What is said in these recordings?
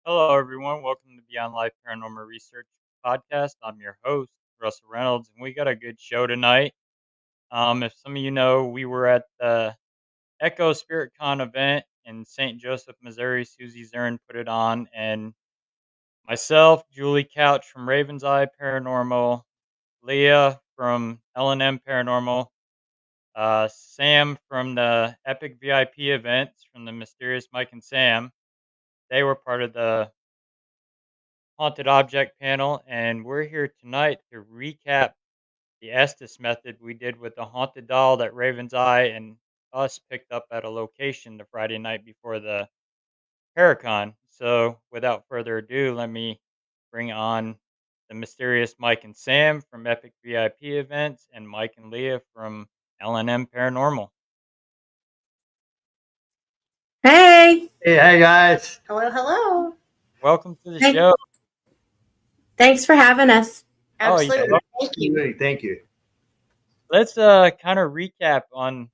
Hello, everyone. Welcome to Beyond Life Paranormal Research Podcast. I'm your host, Russell Reynolds, and we got a good show tonight. If some of you know, we were at the Echo Spirit Con event in St. Joseph, Missouri. Susie Zern put it on, and myself, Julie Couch from Raven's Eye Paranormal, Leah from L&M Paranormal, Sam from the Epic VIP events from the Mysterious Mike and Sam. They were part of the haunted object panel, and we're here tonight to recap the Estes method we did with the haunted doll that Raven's Eye and us picked up at a location the Friday night before the Paracon. So, without further ado, let me bring on the mysterious Mike and Sam from Epic VIP events and Mike and Leah from L&M Paranormal. Hey. Hey guys. Hello, hello. Welcome to the Hey. show. Thanks for having us. Oh, you're Absolutely. welcome. Thank you. Thank you. Let's kind of recap on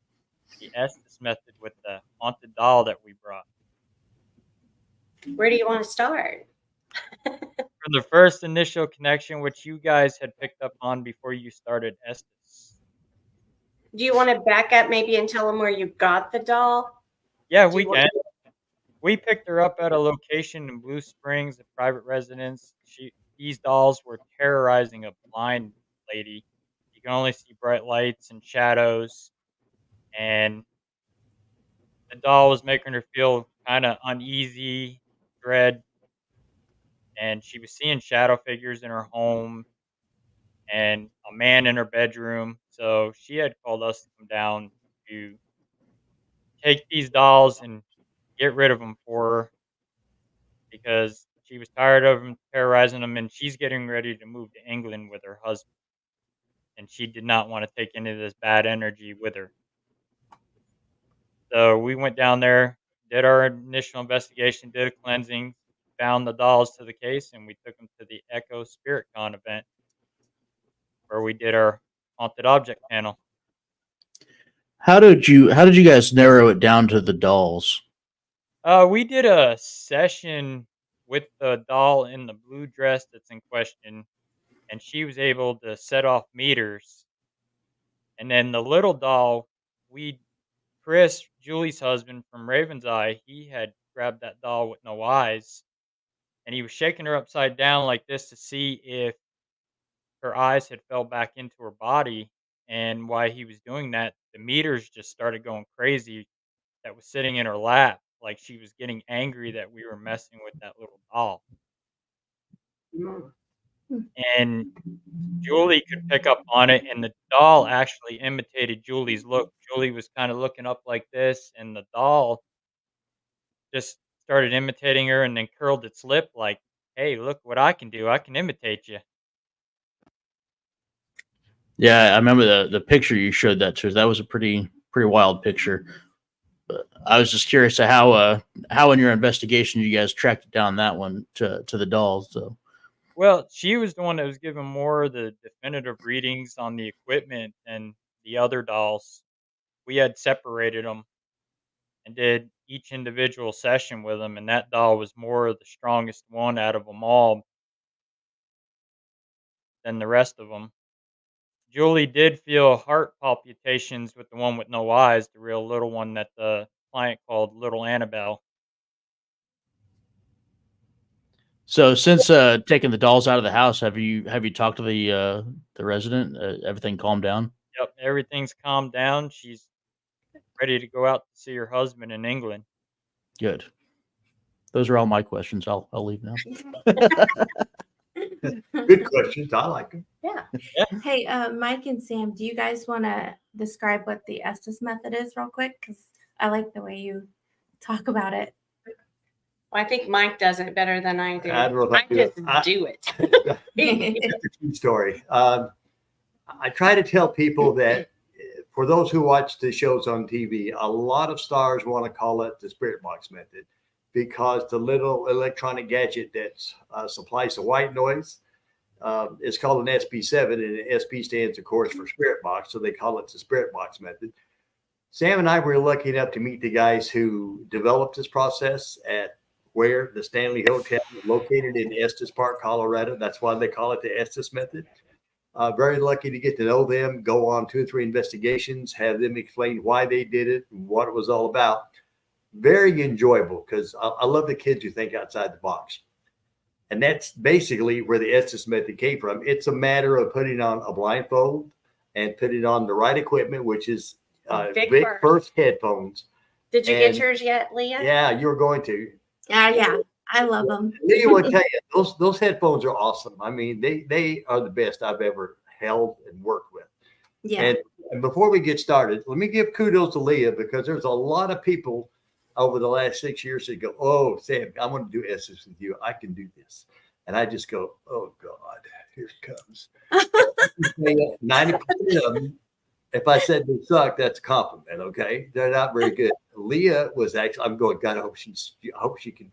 the Estes method with the haunted doll that we brought. Where do you want to start? From the first initial connection, which you guys had picked up on before you started Estes. Do you want to back up maybe and tell them where you got the doll? Yeah, Do we you want- can. We picked her up at a location in Blue Springs, a private residence. These dolls were terrorizing a blind lady. You can only see bright lights and shadows, and the doll was making her feel kind of uneasy, dread, and she was seeing shadow figures in her home and a man in her bedroom. So she had called us to come down to take these dolls and get rid of them for her because she was tired of them terrorizing them, and she's getting ready to move to England with her husband, and she did not want to take any of this bad energy with her. So we went down there, did our initial investigation, did a cleansing, found the dolls to the case, and we took them to the Echo Spirit Con event where we did our haunted object panel. How did you guys narrow it down to the dolls? We did a session with the doll in the blue dress that's in question, and she was able to set off meters. And then the little doll, Chris, Julie's husband from Raven's Eye, he had grabbed that doll with no eyes, and he was shaking her upside down like this to see if her eyes had fell back into her body. And while he was doing that, the meters just started going crazy that was sitting in her lap, like she was getting angry that we were messing with that little doll. And Julie could pick up on it, and the doll actually imitated Julie's look. Julie was kind of looking up like this, and the doll just started imitating her and then curled its lip like, "Hey, look what I can do. I can imitate you." Yeah, I remember the picture you showed that to us. That was a pretty wild picture. But I was just curious to how in your investigation you guys tracked down that one to the dolls. So Well, she was the one that was giving more of the definitive readings on the equipment and the other dolls. We had separated them and did each individual session with them, and that doll was more the strongest one out of them all than the rest of them. Julie did feel heart palpitations with the one with no eyes, the real little one that the client called Little Annabelle. So since taking the dolls out of the house, have you talked to the resident? Everything calmed down? Yep, everything's calmed down. She's ready to go out to see her husband in England. Good. Those are all my questions. I'll leave now. Good questions. I like them. Yeah. Hey, Mike and Sam, do you guys want to describe what the Estes method is real quick? Because I like the way you talk about it. Well, I think Mike does it better than I do. I don't know if I I do just it. do it. It's a true story. I try to tell people that for those who watch the shows on TV, a lot of stars want to call it the spirit box method because the little electronic gadget that supplies the white noise is called an SP7, and SP stands, of course, for spirit box. So they call it the spirit box method. Sam and I were lucky enough to meet the guys who developed this process at where the Stanley Hotel is located in Estes Park, Colorado. That's why they call it the Estes Method. Very lucky to get to know them, go on 2 or 3 investigations, have them explain why they did it, and what it was all about. Very enjoyable because I love the kids who think outside the box. And that's basically where the Estes Method came from. It's a matter of putting on a blindfold and putting on the right equipment, which is Vic First headphones. Did you get yours yet, Leah? Yeah, you're going to. Yeah, I love them. Leah will tell you, those headphones are awesome. I mean, they are the best I've ever held and worked with. Yeah. And before we get started, let me give kudos to Leah because there's a lot of people over the last 6 years that go, "Oh, Sam, I want to do Estes with you. I can do this." And I just go, "Oh God, here it comes." 90% of them, if I said they suck, that's a compliment. Okay, they're not very good. Leah was actually. I'm going. God, I hope she can.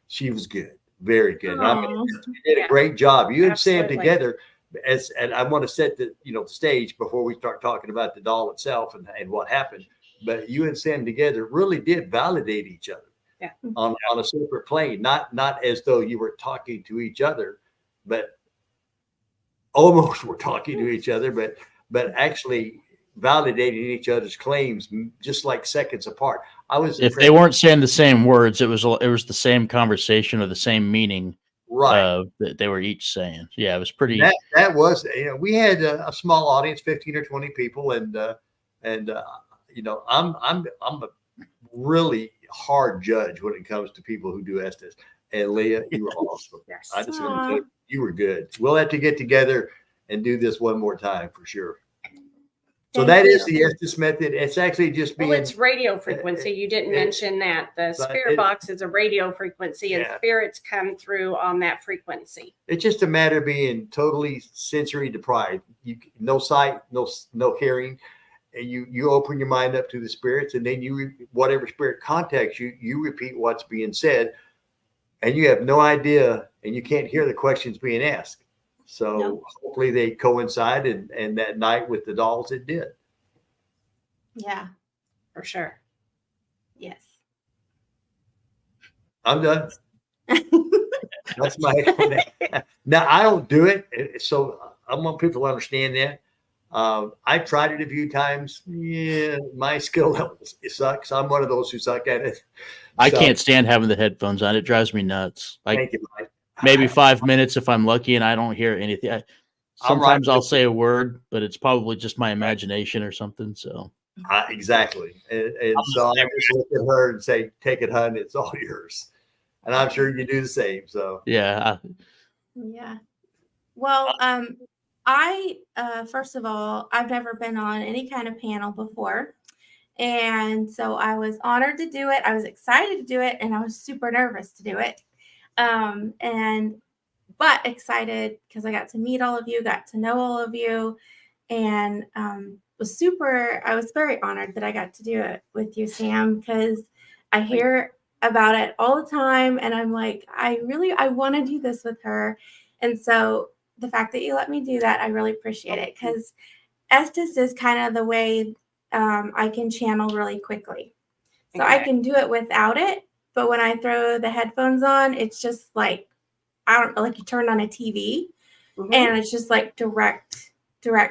She was good, very good. I mean, she did a great job. You and Sam together, and I want to set the the stage before we start talking about the doll itself and what happened. But you and Sam together really did validate each other. Yeah. On a separate plane, not as though you were talking to each other, but almost were talking to each other, but actually validating each other's claims just like seconds apart. If they weren't saying the same words, it was the same conversation or the same meaning, right? That they were each saying. Yeah, it was pretty. That was we had a small audience, 15 or 20 people, and I'm a really hard judge when it comes to people who do Estes. And Leah, you were awesome. Yes. I just want to say you were good. We'll have to get together and do this one more time for sure. So that is the Estes method. It's actually just being. Well, it's radio frequency. You didn't mention that. The spirit box is a radio frequency, and spirits come through on that frequency. It's just a matter of being totally sensory deprived. No sight, no hearing. And you open your mind up to the spirits, and then whatever spirit contacts you, you repeat what's being said, and you have no idea, and you can't hear the questions being asked. So hopefully they coincide, and that night with the dolls, it did. Yeah, for sure. Yes. I'm done. That's my explanation. Now I don't do it, so I want people to understand that. I've tried it a few times. Yeah, my skill level sucks. I'm one of those who suck at it. I can't stand having the headphones on. It drives me nuts. Like, thank you, Mike. Maybe 5 minutes if I'm lucky and I don't hear anything. Sometimes I'll say a word, but it's probably just my imagination or something. So exactly. And so I just look at her and say, "Take it, hun. It's all yours." And I'm sure you do the same. So yeah. Well, I first of all, I've never been on any kind of panel before. And so I was honored to do it. I was excited to do it, and I was super nervous to do it. But excited because I got to meet all of you, got to know all of you, and I was very honored that I got to do it with you, Sam, because I hear about it all the time, and I'm like, I want to do this with her. And so the fact that you let me do that, I really appreciate it, because Estes is kind of the way I can channel really quickly. So I can do it without it, but when I throw the headphones on, it's just like, I don't know, like you turn on a TV, and it's just like direct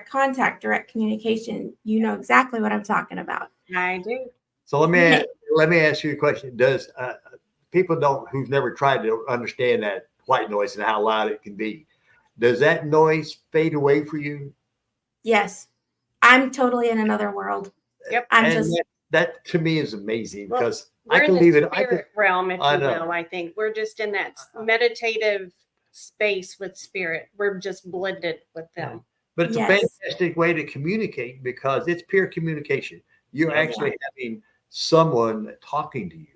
contact, direct communication. You know exactly what I'm talking about. I do. So let me ask you a question. Does people who've never tried to understand that white noise and how loud it can be. Does that noise fade away for you? Yes. I'm totally in another world. Yep. I'm And just that to me is amazing Well, because We're I can in the leave it. spirit realm, if I you know. will. I think we're just in that meditative space with spirit. We're just blended with them. But it's a Yes. fantastic way to communicate because it's pure communication. You're Yeah. actually having someone talking to you.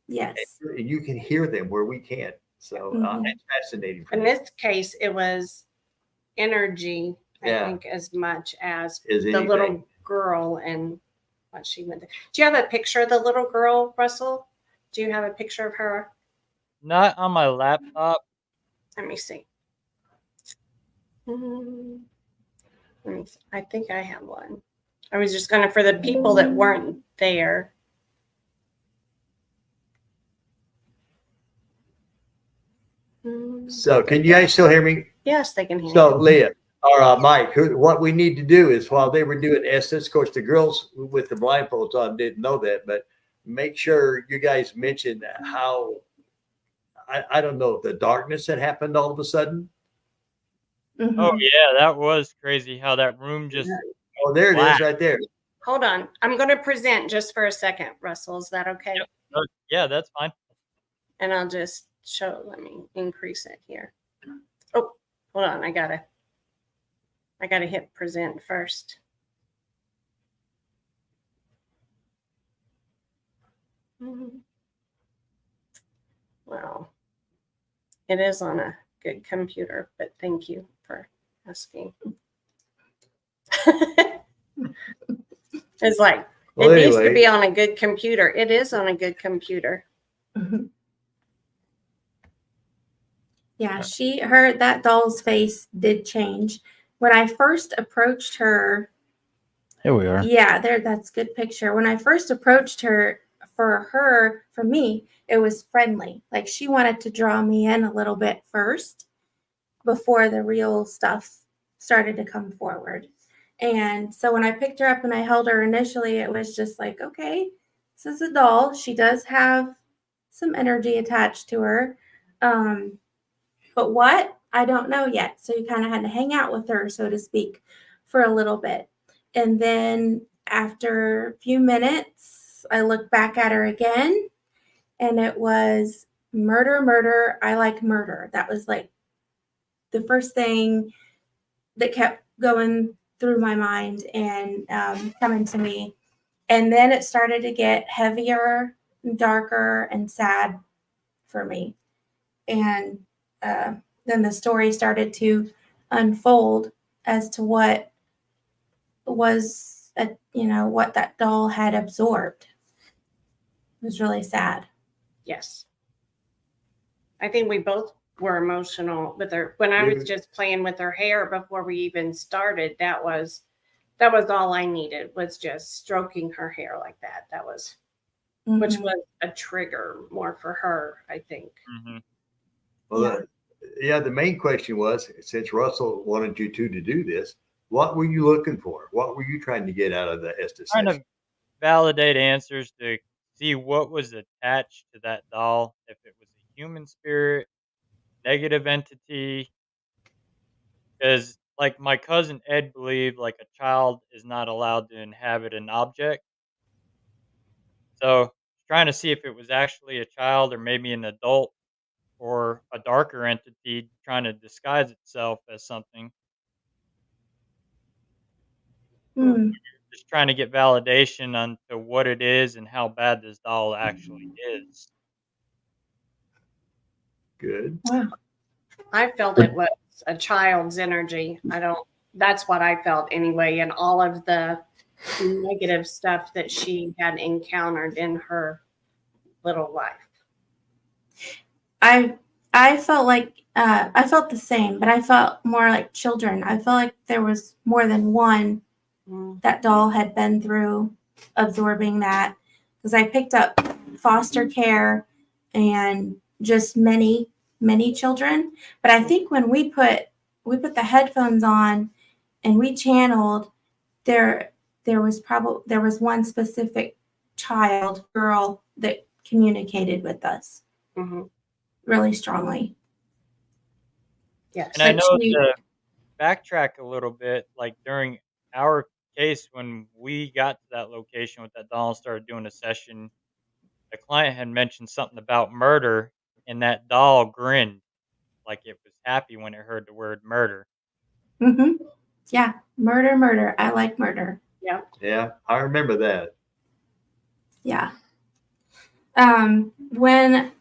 yes. And you can hear them where we can't. So Mhm. it's fascinating. For In me. this case, it was energy, I Yeah. think, as much as Is the anything. little girl and what she went through. Do you have a picture of the little girl, Russell? Do you have a picture of her? Not on my laptop. Let me see. Let me see. I think I have one. I was just gonna, for the people that weren't there. So can you guys still hear me? Yes, they can hear So you. Leah or Mike, what we need to do is while they were doing Estes, of course, the girls with the blindfolds on didn't know that, but make sure you guys mention how I don't know the darkness that happened all of a sudden. Mhm. Oh yeah, that was crazy how that room just Oh, there it black. is, right there. Hold on. I'm going to present just for a second, Russell. Is that okay? Yep. Oh, yeah, that's fine. And I'll just show, let me increase it here. Oh, hold on. I gotta hit present first. Well, it is on a good computer, but thank you for asking. It's like, Well, it needs to anyway. be on a good computer. It is on a good computer. Mhm. Yeah, that doll's face did change. When I first approached her, Here we are. yeah, that's a good picture. When I first approached her, for me, it was friendly. Like she wanted to draw me in a little bit first before the real stuff started to come forward. And so when I picked her up and I held her initially, it was just like, okay, this is a doll. She does have some energy attached to her. But what? I don't know yet. So you kind of had to hang out with her, so to speak, for a little bit. And then after a few minutes, I looked back at her again and it was murder, murder. I like murder. That was like the first thing that kept going through my mind and coming to me. And then it started to get heavier, darker, and sad for me. And then the story started to unfold as to what was, what that doll had absorbed. It was really sad. Yes. I think we both were emotional with her. When I was just playing with her hair before we even started, that was all I needed, was just stroking her hair like that. That was, which was a trigger more for her, I think. Mm-hmm. Well, yeah, the main question was, since Russell wanted you two to do this, what were you looking for? What were you trying to get out of the Estes Trying session? to validate answers to see what was attached to that doll, if it was a human spirit, negative entity. Because, like, my cousin Ed believed, like, a child is not allowed to inhabit an object. So, trying to see if it was actually a child or maybe an adult or a darker entity trying to disguise itself as something. Mm. Just trying to get validation onto what it is and how bad this doll actually is. Good. Wow. I felt it was a child's energy. That's what I felt anyway. And all of the negative stuff that she had encountered in her little life. I felt like I felt the same, but I felt more like children. I felt like there was more than one that doll had been through absorbing that, because I picked up foster care and just many children. But I think when we put the headphones on and we channeled, there was one specific girl that communicated with us really strongly. Yes. And I Like know she, to backtrack a little bit, like during our case, when we got to that location with that doll and started doing a session, the client had mentioned something about murder, and that doll grinned like it was happy when it heard the word murder. hmm yeah, murder, murder. I like murder. Yeah. Yeah, I remember that. Yeah. When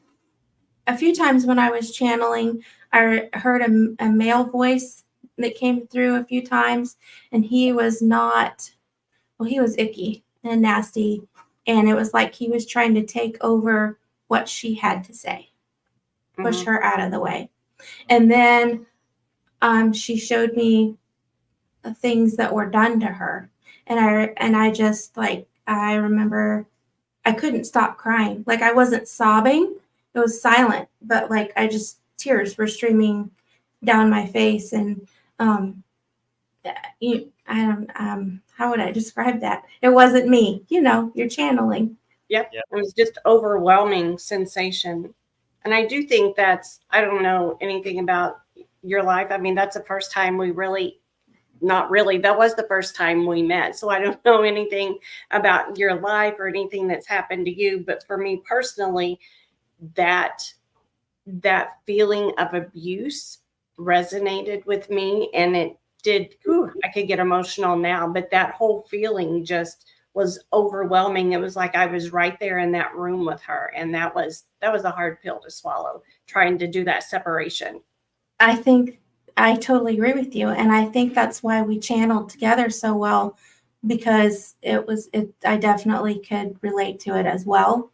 a few times when I was channeling, I heard a male voice that came through a few times, and he was not, well, he was icky and nasty. And it was like he was trying to take over what she had to say, push Mhm. her out of the way. And then she showed me the things that were done to her. And I just like, I remember I couldn't stop crying. Like I wasn't sobbing. It was silent, but like I just tears were streaming down my face. And I don't how would I describe that? It wasn't me. You're channeling. Yep. Yep. It was just overwhelming sensation. And I do think I don't know anything about your life. I mean, that's the first time not really, that was the first time we met. So I don't know anything about your life or anything that's happened to you. But for me personally, that feeling of abuse resonated with me, and it did. I could get emotional now, but that whole feeling just was overwhelming. It was like I was right there in that room with her, and that was a hard pill to swallow, trying to do that separation. I think I totally agree with you. And I think that's why we channeled together so well, because I definitely could relate to it as well.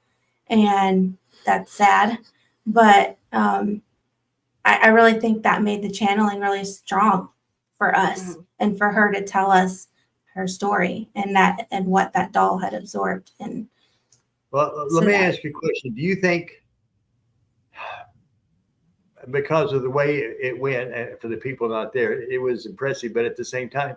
And that's sad. But I really think that made the channeling really strong for us and for her to tell us her story and what that doll had absorbed. And Well, let me ask you a question. Do you think, because of the way it went, and for the people not there, it was impressive, but at the same time,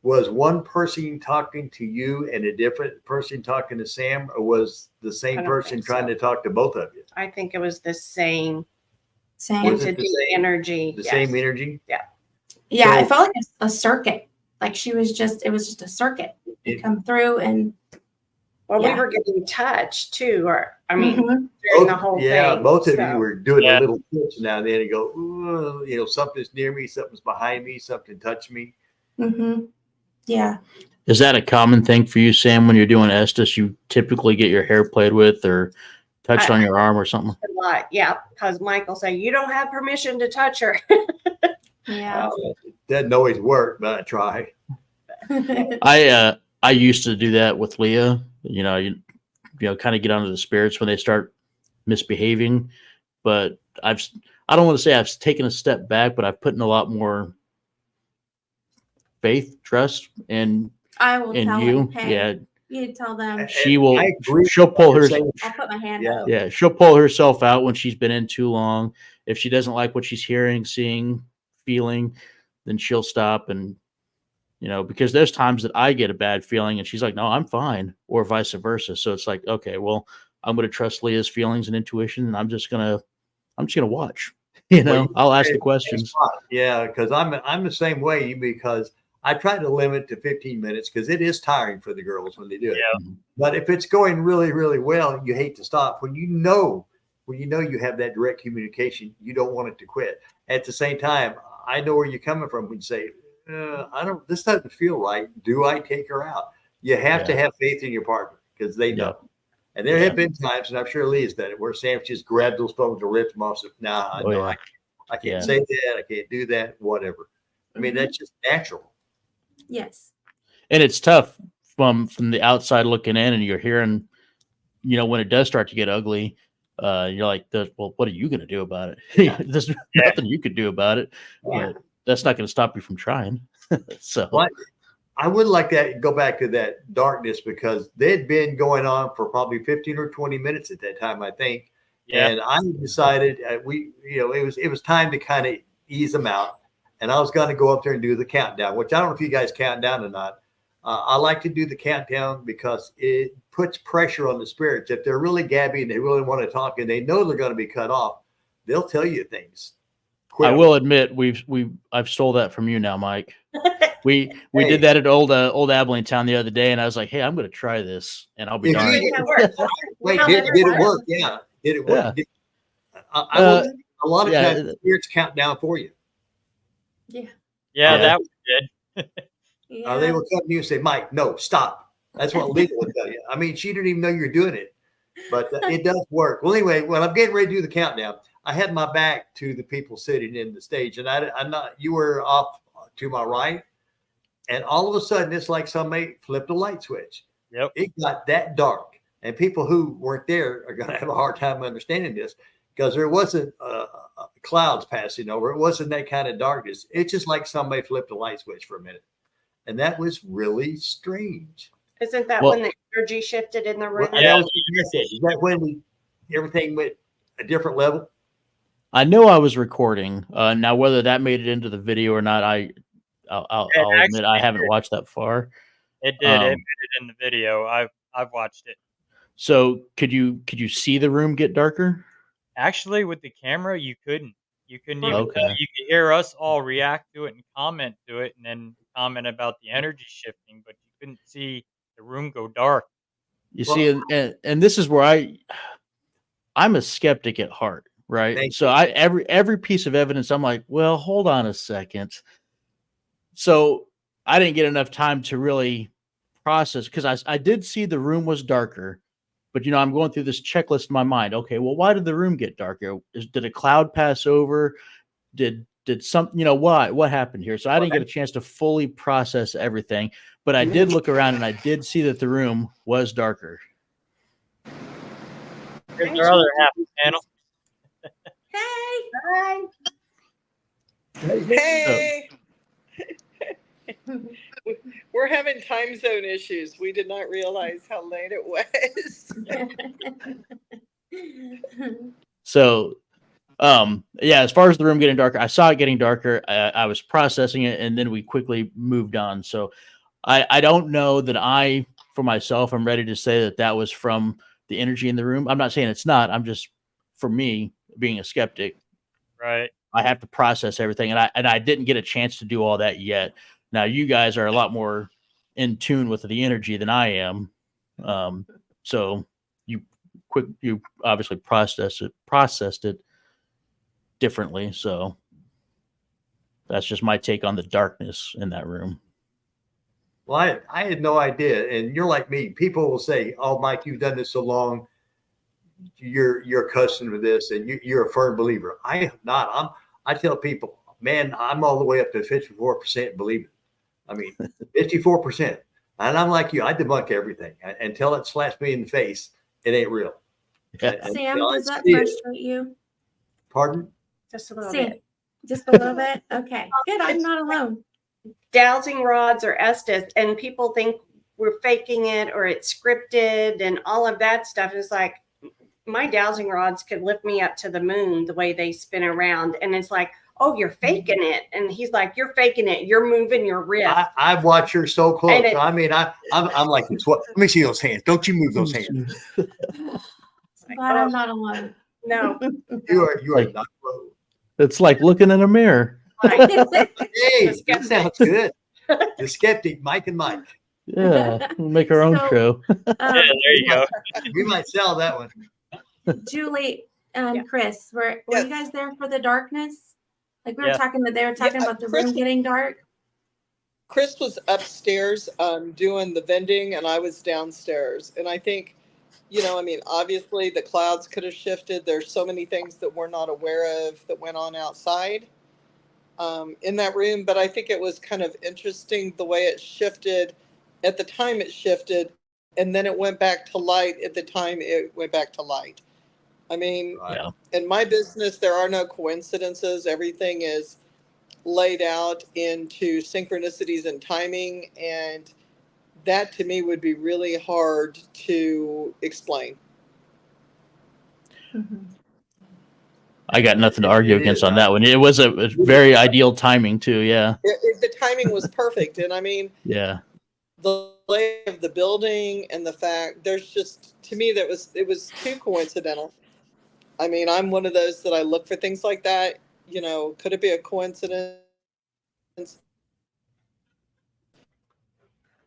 was one person talking to you and a different person talking to Sam, or was the I same don't person think trying so. to talk to both of you? I think it was the same Was it entity, the same- energy. The yes. same energy? yeah, So- it felt like a circuit. Like it was just a circuit. It come through and Well, yeah. we were getting touched too, or I mean, Mhm. during the whole thing. Both of so. you were doing Yeah. a little twitch now and then and go, ooh, something's near me, something's behind me, something touched me. Yeah. Is that a common thing for you, Sam, when you're doing Estes? You typically get your hair played with or touched on your arm or something? A lot, yeah, because Michael said, you don't have permission to touch her. Yeah. It doesn't always work, but I try. I used to do that with Leah. You kind of get onto the spirits when they start misbehaving. But I don't want to say I've taken a step back, but I've put in a lot more faith, trust, and I will in tell you. him, hey, Yeah, you tell them. she will. I agree She'll pull her. I'll put my hand Yeah. up. Yeah, she'll pull herself out when she's been in too long. If she doesn't like what she's hearing, seeing, feeling, then she'll stop. And because there's times that I get a bad feeling and she's like, no, I'm fine, or vice versa. So it's like, okay, well, I'm going to trust Leah's feelings and intuition, and I'm just going to watch. I'll ask the questions. Yeah, because I'm the same way, because I try to limit to 15 minutes because it is tiring for the girls when they do it. Yeah. But if it's going really, really well, you hate to stop. When you know you have that direct communication, you don't want it to quit. At the same time, I know where you're coming from when you say, this doesn't feel right. Do I take her out? You have to have faith in your partner because they know. And there have been times, and I'm sure Leah's done it, where Sam just grabbed those phones and ripped them off. So, I can't say that. I can't do that. Whatever. I mean, that's just natural. Yes. And it's tough from the outside looking in, and you're hearing, when it does start to get ugly, you're like, well, what are you going to do about it? There's nothing you could do about it. Yeah. But that's not going to stop you from trying. So I would like to go back to that darkness because they'd been going on for probably 15 or 20 minutes at that time, I think. Yeah. And I decided it was time to kind of ease them out. And I was going to go up there and do the countdown, which I don't know if you guys count down or not. I like to do the countdown because it puts pressure on the spirits. If they're really gabby and they really want to talk and they know they're going to be cut off, they'll tell you things quit. I will admit I've stole that from you now, Mike. We did that at old Abilene Town the other day, and I was like, hey, I'm going to try this, and I'll be If darned. you- It worked. Wait, How did never it done work? Yeah. Did it work? Yeah. I will, a lot of yeah. times spirits count down for you. Yeah. Yeah, Yeah. that was good. They will come to you and say, Mike, no, stop. That's what legal will tell you. I mean, she didn't even know you're doing it, but it does work. Well, anyway, when I'm getting ready to do the countdown, I had my back to the people sitting in the stage, and I'm not. You were off to my right, and all of a sudden, it's like somebody flipped a light switch. Yep. It got that dark, and people who weren't there are going to have a hard time understanding this because there wasn't clouds passing over. It wasn't that kind of darkness. It's just like somebody flipped a light switch for a minute. And that was really strange. Isn't that Well- when the energy shifted in the room? Well, Yeah. that was the message. Is that when everything went a different level? I know I was recording. Now, whether that made it into the video or not, I'll It admit I haven't watched that far. It did. It made it in the video. I've watched it. So could you see the room get darker? Actually, with the camera, you couldn't. You couldn't even. Okay. You could hear us all react to it and comment to it, and then comment about the energy shifting, but you couldn't see the room go dark. You Well- see, and this is where I'm a skeptic at heart, right? Thank So you. every piece of evidence, I'm like, well, hold on a second. So I didn't get enough time to really process because I did see the room was darker, but I'm going through this checklist in my mind. Okay, well, why did the room get darker? Did a cloud pass over? Did something, what happened here? So I didn't get a chance to fully process everything, but I did look around and I did see that the room was darker. Here's our other half of the panel. Hi. Hey, we're having time zone issues. We did not realize how late it was. So, yeah, as far as the room getting darker, I saw it getting darker. I was processing it, and then we quickly moved on. So, I don't know that for myself, I'm ready to say that was from the energy in the room. I'm not saying it's not. I'm just, for me, being a skeptic, Right. I have to process everything, and I didn't get a chance to do all that yet. Now, you guys are a lot more in tune with the energy than I am. So you obviously processed it differently. So that's just my take on the darkness in that room. Well, I had no idea. And you're like me. People will say, oh, Mike, you've done this so long. You're accustomed to this and you're a firm believer. I am not. I tell people, man, I'm all the way up to 54% believe it. I mean, 54%. And I'm like you, I debunk everything until it slaps me in the face. It ain't real. Yeah. Sam, Until I does that see it. frustrate you? Pardon? Just a little Sam, bit. just a little bit? Okay, good. I'm not alone. Dowsing rods or Estes, and people think we're faking it or it's scripted and all of that stuff. Is like, my dowsing rods could lift me up to the moon the way they spin around. And it's like, oh, you're faking it. And he's like, you're faking it. You're moving your wrist. I've watched her so close. And I mean, I'm like, let me see those hands. Don't you move those hands. It's I'm like, glad oh, I'm not alone. no. You are not close. It's like looking in a mirror. Like, Hey, The that sounds good. The skeptic, Mike and Mike. Yeah, we'll make our own So- show. Yeah, there you go. We might sell that one. Julie and Yeah. Chris, were Yes. you guys there for the darkness? Like we were Yeah. talking that they were talking Yeah, about the Chris room was- getting dark. Chris was upstairs doing the vending, and I was downstairs. And I think, I mean, obviously the clouds could have shifted. There's so many things that we're not aware of that went on outside in that room. But I think it was kind of interesting the way it shifted. At the time it shifted, and then it went back to light at the time it went back to light. I mean, Right. Yeah. in my business, there are no coincidences. Everything is laid out into synchronicities and timing. And that to me would be really hard to explain. Mhm. I got nothing to argue It against is. on that one. It was a very ideal timing too. Yeah. The timing was perfect. And I mean, Yeah. the lay of the building and the fact there's just, to me, it was too coincidental. I mean, I'm one of those that I look for things like that. could it be a coincidence?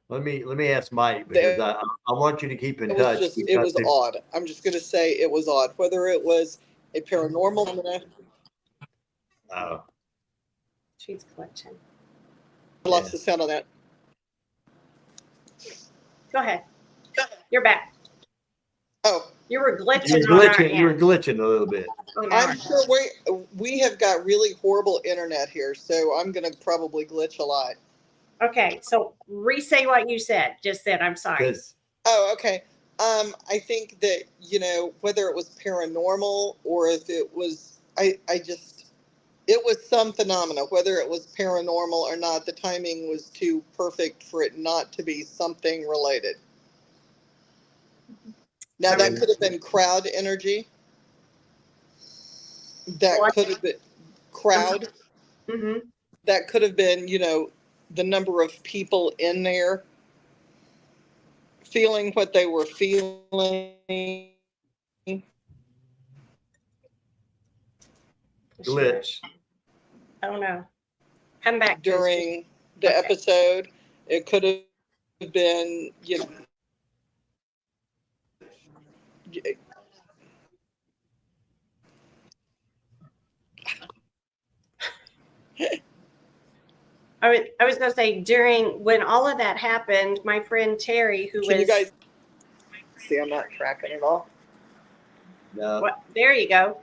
Let me ask Mike, because I want you to keep in touch. It was odd. I'm just going to say it was odd. Whether it was a paranormal phenomenon. She's glitching. I lost the sound on that. Go ahead. You're back. Oh, you were glitching. You were glitching a little bit. I'm sure we have got really horrible internet here, so I'm going to probably glitch a lot. Okay, so re-say what you said. Just said, I'm sorry. Oh, okay. I think that, whether it was paranormal or if it was, it was some phenomena, whether it was paranormal or not, the timing was too perfect for it not to be something related. Now, that could have been crowd energy. That could have been crowd. Mm-hmm. That could have been, the number of people in there feeling what they were feeling. Glitch. Oh no. Come back during the episode. It could have been, I was going to say, during when all of that happened, my friend Terry, who Can you guys see? I'm not tracking at all. No. What? There you go.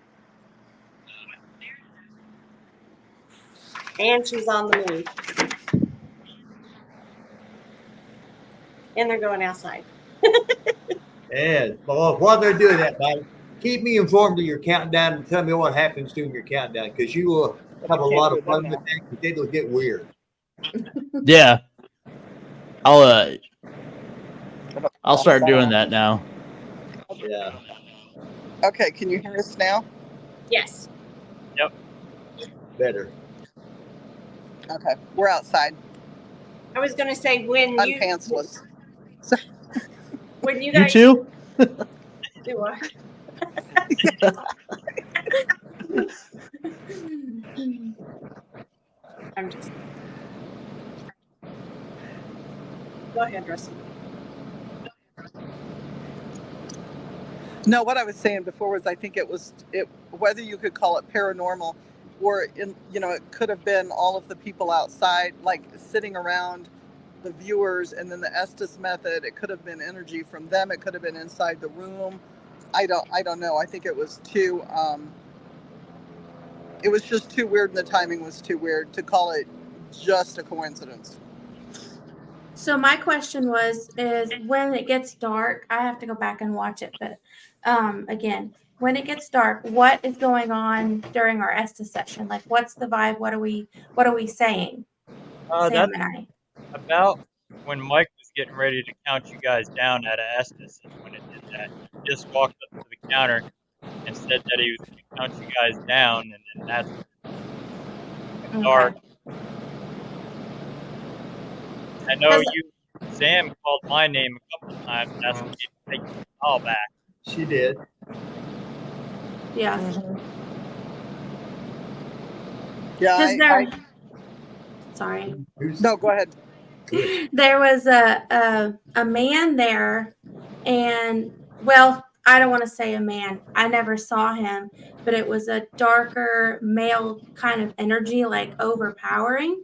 And she's on the move. And they're going outside. And while they're doing that, Mike, keep me informed of your countdown and tell me what happens during your countdown, because you will have a lot of fun with that, because it'll get weird. Yeah. I'll start doing that now. Yeah. Okay, can you hear us now? Yes. Yep. Better. Okay, we're outside. I was going to say, when I'm you pantsless. When you guys You too? do what? I'm just. Go ahead, Russell. No, what I was saying before was I think it whether you could call it paranormal or it could have been all of the people outside, like sitting around the viewers, and then the Estes Method. It could have been energy from them. It could have been inside the room. I don't know. I think it was too it was just too weird, and the timing was too weird to call it just a coincidence. So my question is when it gets dark, I have to go back and watch it, but again, when it gets dark, what is going on during our Estes session? Like, what's the vibe? What are we saying? Sam and I. About when Mike was getting ready to count you guys down at Estes, and when it did that, he just walked up to the counter and said that he was going to count you guys down, and then that's dark. I know Sam called my name a couple times and asked me to take the call back. She did. Yeah. Yeah. Sorry. No, go ahead. There was a man there, and I don't want to say a man. I never saw him, but it was a darker male kind of energy, like overpowering.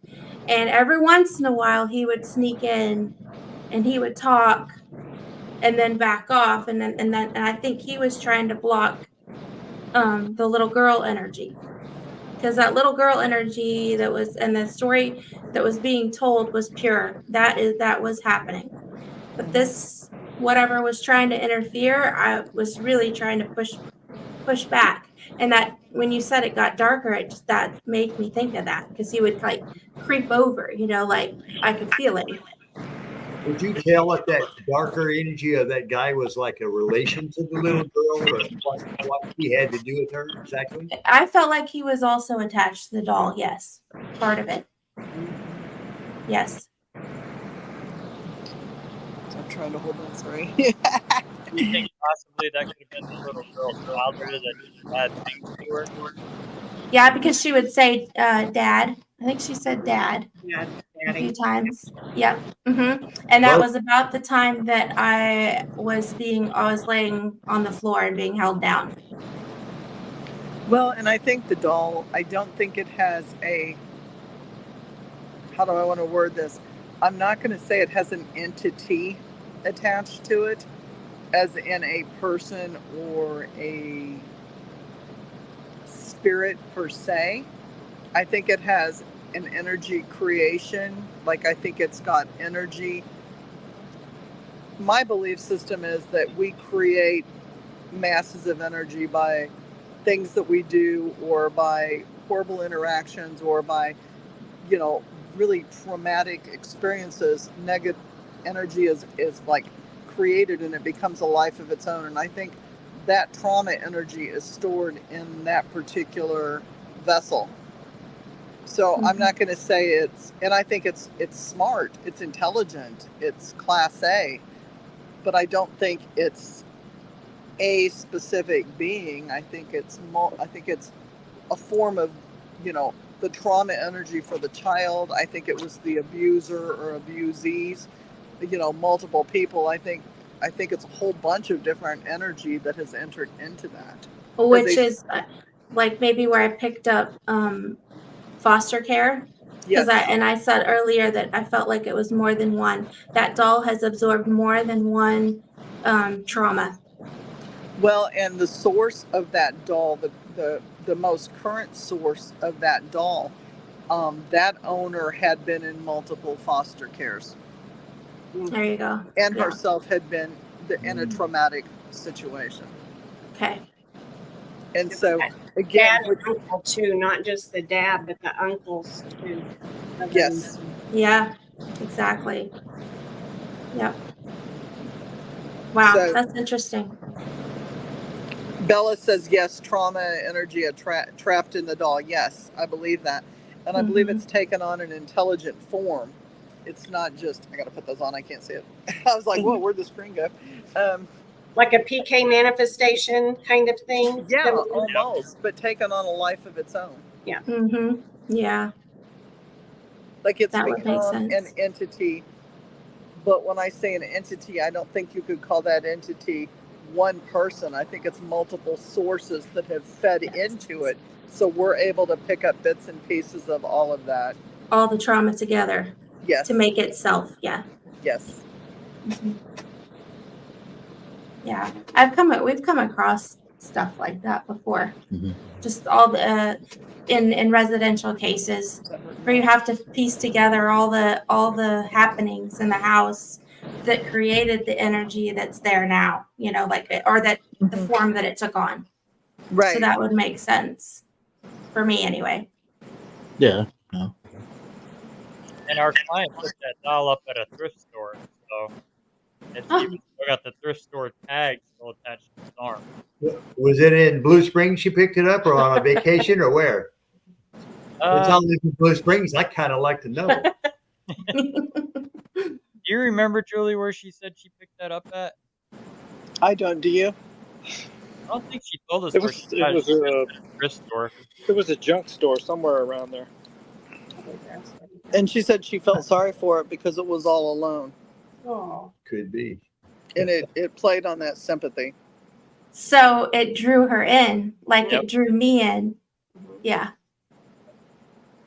And every once in a while, he would sneak in, and he would talk, and then back off, and I think he was trying to block the little girl energy. Because that little girl energy that was, and the story that was being told was pure. That was happening. But this, whatever was trying to interfere, I was really trying to push back. And that when you said it got darker, that made me think of that, because he would like creep over, like I could feel it. Would you tell what that darker energy of that guy was like a relation to the little girl, or what he had to do with her exactly? I felt like he was also attached to the doll. Yes. Part of it. Yes. I'm trying to hold on, sorry. Do you think possibly that could have been the little girl's father that did bad things to her? Yeah, because she would say dad. I think she said dad Yeah, a few Daddy. times. Yep. And that Both- was about the time that I was laying on the floor and being held down. Well, and I think the doll, I don't think it has a, how do I want to word this? I'm not going to say it has an entity attached to it, as in a person or a spirit per se. I think it has an energy creation. Like, I think it's got energy. My belief system is that we create masses of energy by things that we do, or by horrible interactions, or by, really traumatic experiences. Negative energy is like created, and it becomes a life of its own. And I think that trauma energy is stored in that particular vessel. So I'm not going to say and I think it's smart, it's intelligent, it's class A, but I don't think it's a specific being. I think it's a form of, the trauma energy for the child. I think it was the abuser or abusees, multiple people. I think it's a whole bunch of different energy that has entered into that. Which is like maybe where I picked up foster care. Yes. I said earlier that I felt like it was more than one. That doll has absorbed more than one trauma. Well, and the source of that doll, the most current source of that doll, that owner had been in multiple foster cares. There you go. And herself had been in a traumatic situation. Okay. And so, again, Dad and uncle too, not just the dad, but the uncles too. Yes. Yeah, exactly. Yep. Wow, So, that's interesting. Bella says yes, trauma energy trapped in the doll. Yes, I believe that. And I believe it's taken on an intelligent form. It's not just, I got to put those on, I can't see it. I was like, whoa, where'd the screen go? Like a PK manifestation kind of thing. Yeah, almost, but taken on a life of its own. Yeah. Yeah. Like, it's That would make become sense. an entity. But when I say an entity, I don't think you could call that entity one person. I think it's multiple sources that have fed into it. So we're able to pick up bits and pieces of all of that. All the trauma together. Yes. To make itself. Yeah. Yes. Yeah. We've come across stuff like that before. Just all the in residential cases where you have to piece together all the happenings in the house that created the energy that's there now, or that the form that it took on. Right. So that would make sense for me anyway. Yeah. No. And our client put that doll up at a thrift store, so it's even still got the thrift store tag still attached to his arm. Was it in Blue Springs she picked it up, or on a vacation, or where? It's all in Blue Springs. I kind of like to know. Do you remember, Julie, where she said she picked that up at? I don't. Do you? I don't think she told us It where was she got it. She said a thrift store. It was a junk store somewhere around there. And she said she felt sorry for it because it was all alone. Oh. Could be. And it played on that sympathy. So it drew her in, like Yep. it drew me in. Yeah.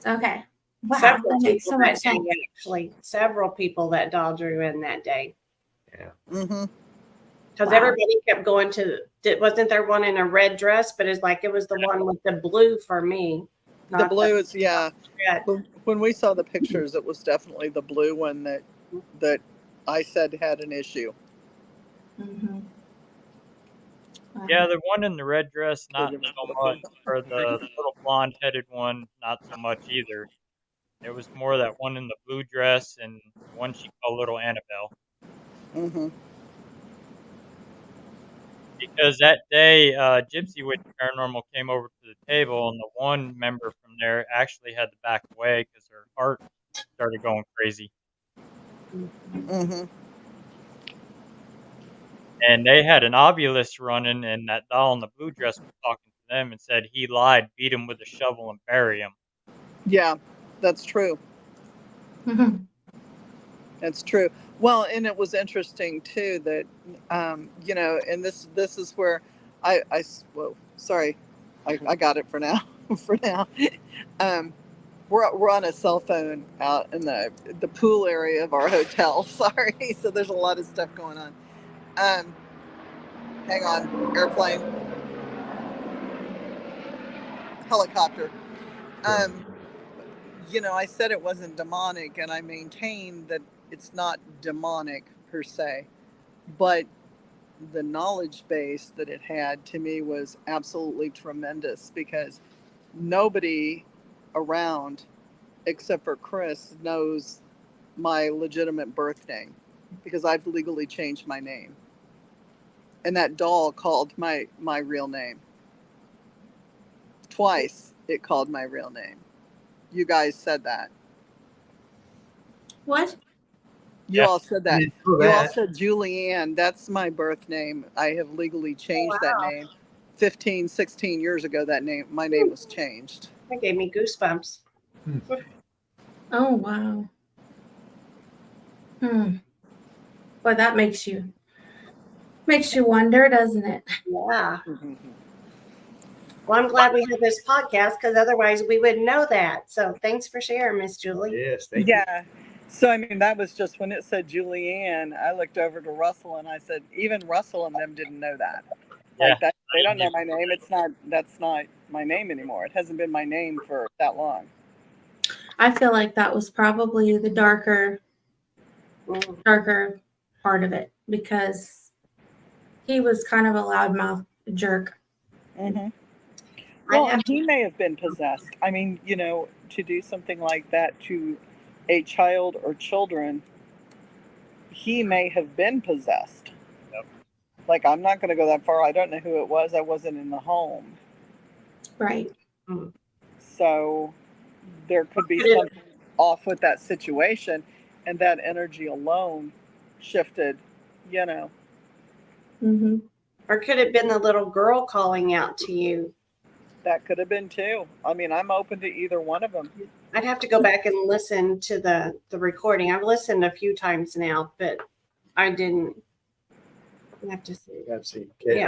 Okay. Wow, Several that makes people so that much sense. day, actually. Several people that doll drew in that day. Yeah. Because everybody kept going to, wasn't there one in a red dress? But it was the one with the blue for me. The blue is, yeah. red. When we saw the pictures, it was definitely the blue one that I said had an issue. Yeah, the one in the red dress, not so much. Or the little blonde-headed one, not so much either. It was more that one in the blue dress and the one she called Little Annabelle. Because that day, Gypsy Witch Paranormal came over to the table, and the one member from there actually had to back away because her heart started going crazy. And they had an obulus running, and that doll in the blue dress was talking to them and said he lied, beat him with a shovel, and bury him. Yeah, that's true. That's true. Well, and it was interesting too that, you know, and this is where whoa, sorry, I got it for now. For now, we're on a cell phone out in the pool area of our hotel. Sorry, so there's a lot of stuff going on. Hang on, airplane, helicopter. You know, I said it wasn't demonic, and I maintain that it's not demonic per se, but the knowledge base that it had to me was absolutely tremendous, because nobody around except for Chris knows my legitimate birth name, because I've legally changed my name. And that doll called my real name. Twice it called my real name. You guys said that. What? You Yeah. all said that. You know You all that. said Julianne. That's my birth name. I have legally changed that name. 15, 16 years ago, my name was changed. That gave me goosebumps. Oh, wow. Boy, that makes you wonder, doesn't it? Yeah. Well, I'm glad we have this podcast, because otherwise we wouldn't know that. So thanks for sharing, Miss Julie. Yes, thank you. Yeah. So, I mean, that was just when it said Julianne, I looked over to Russell and I said, even Russell and them didn't know that. Yeah. Like that, they don't know my name. That's not my name anymore. It hasn't been my name for that long. I feel like that was probably the darker part of it, because he was kind of a loudmouth jerk. Mm-hmm. Well, and he may have been possessed. I mean, you know, to do something like that to a child or children, he may have been possessed. Yep. Like, I'm not going to go that far. I don't know who it was. I wasn't in the home. Right. So there could be something off with that situation, and that energy alone shifted, you know. Mm-hmm. Or could it have been the little girl calling out to you? That could have been too. I mean, I'm open to either one of them. I'd have to go back and listen to the recording. I've listened a few times now, but I didn't. I have to see. I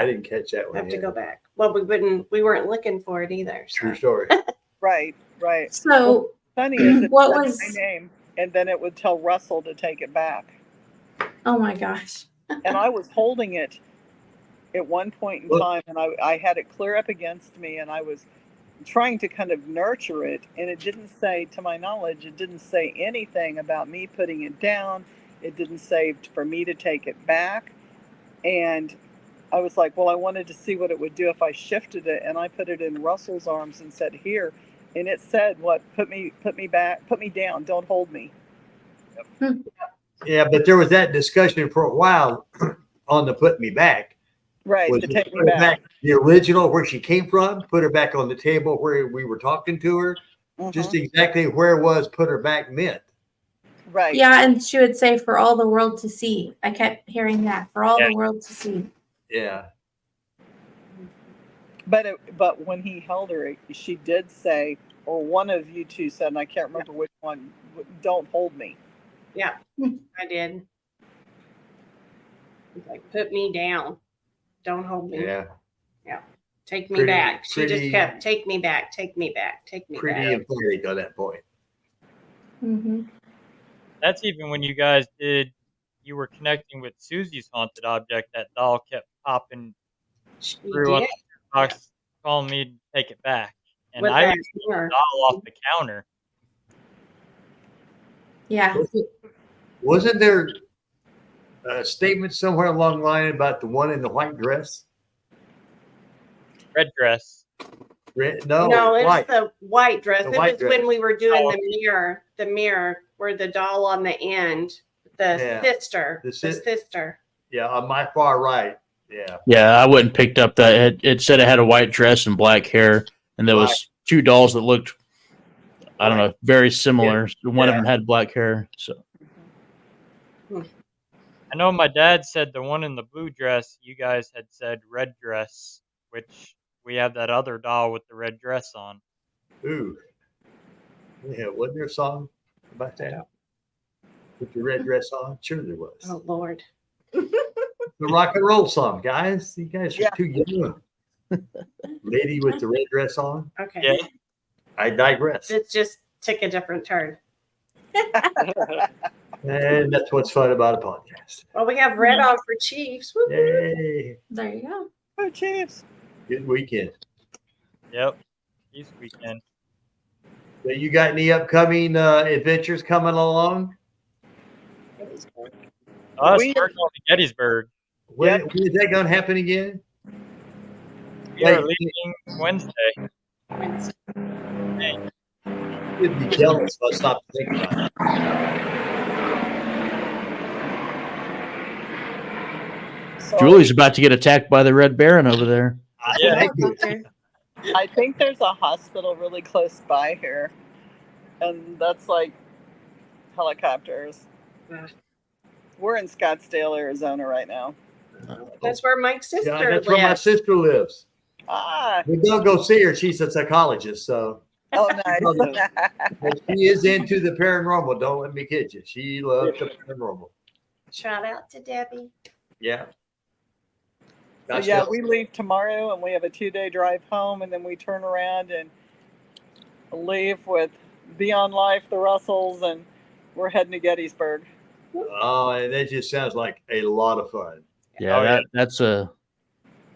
didn't catch that one. I have to yet. go back. Well, we weren't looking for it either. So. True story. Right. So Funny is it what said was my name, and then it would tell Russell to take it back. Oh my gosh. And I was holding it at one point in time, and I had it clear up against me, and I was trying to kind of nurture it, and it didn't say, to my knowledge, it didn't say anything about me putting it down. It didn't say for me to take it back. And I was like, well, I wanted to see what it would do if I shifted it, and I put it in Russell's arms and said, here. And it said, what, put me back, put me down, don't hold me. Yeah, but there was that discussion for a while on the put me back. Right, Was to it take me put her back. the original where she came from, put her back on the table where we were talking to her, just exactly where it was put her back meant. Right. Yeah, and she would say, for all the world to see. I kept hearing that, for all the world to see. Yeah. But when he held her, she did say, or one of you two said, and I can't remember which one, don't hold me. Yeah, I did. It's like, put me down. Don't hold me. Yeah. Take me back. She just kept, take me back, take me back, take me back. Pretty emphatic on that point. Mm-hmm. That's even when you guys you were connecting with Susie's haunted object. That doll kept popping through on the box, calling me to take it back. And With I that used mirror. the doll off the counter. Yeah. Wasn't there a statement somewhere along the line about the one in the white dress? Red dress. No, it's white. the white dress. The It white was dress. when we were doing the mirror where the doll on the end, the sister. Yeah, on my far right. Yeah. Yeah, I wouldn't picked up that. It said it had a white dress and black hair, and there was two dolls that looked, I don't know, very similar. One of them had black hair. So I know my dad said the one in the blue dress. You guys had said red dress, which we have that other doll with the red dress on. Ooh. Yeah, wasn't there a song about that? With the red dress on? Sure there was. Oh Lord. The rock and roll song, guys. You guys are Yeah. too young. Lady with the red dress on. Okay. Yeah. I digress. It just took a different turn. And that's what's fun about a podcast. Well, we have red on for Chiefs. Woo-hoo. Yay. There you go. Oh, Chiefs. Good weekend. Yep. East weekend. So you got any upcoming adventures coming along? Us, We- we're going to Gettysburg. When is that going to happen again? We are Wait. leaving Wednesday. You'd be jealous if I stopped to think about it. Sorry. Julie's about to get attacked by the Red Baron over there. Yeah. Thank you. I think there's a hospital really close by here, and that's like helicopters. Yeah. We're in Scottsdale, Arizona right now. That's where Mike's sister Yeah, that's where my lives. sister lives. Ah, We're going to go see her. She's a psychologist, so oh, nice. but she is into the paranormal. Don't let me kid you. She loves the paranormal. Shout out to Debbie. Yeah. So Gosh, yeah, no. we leave tomorrow, and we have a 2-day drive home, and then we turn around and leave with Beyond Life, the Russells, and we're heading to Gettysburg. Oh, and that just sounds like a lot of fun. Yeah, Oh, yeah. that's a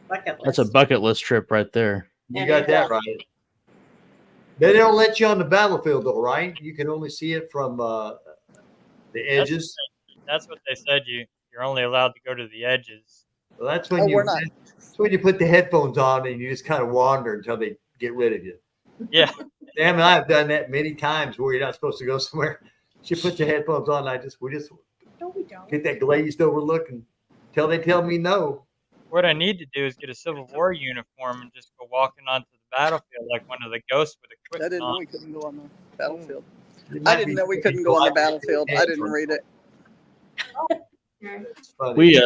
Bucket that's a list. bucket list trip right there. You Yeah, got yeah. that right. They don't let you on the battlefield, though, right? You can only see it from the edges. That's what they said. You're only allowed to go to the edges. Well, that's when Oh, you we're not. that's when you put the headphones on and you just kind of wander until they get rid of you. Yeah. Sam and I have done that many times where you're not supposed to go somewhere. She puts the headphones on. We just No, we don't. get that glazed over look until they tell me no. What I need to do is get a Civil War uniform and just go walking onto the battlefield like one of the ghosts with a I quick didn't know on. we couldn't go on the battlefield. You I might didn't be know we thinking couldn't go on the like battlefield. I didn't read it. It's funny.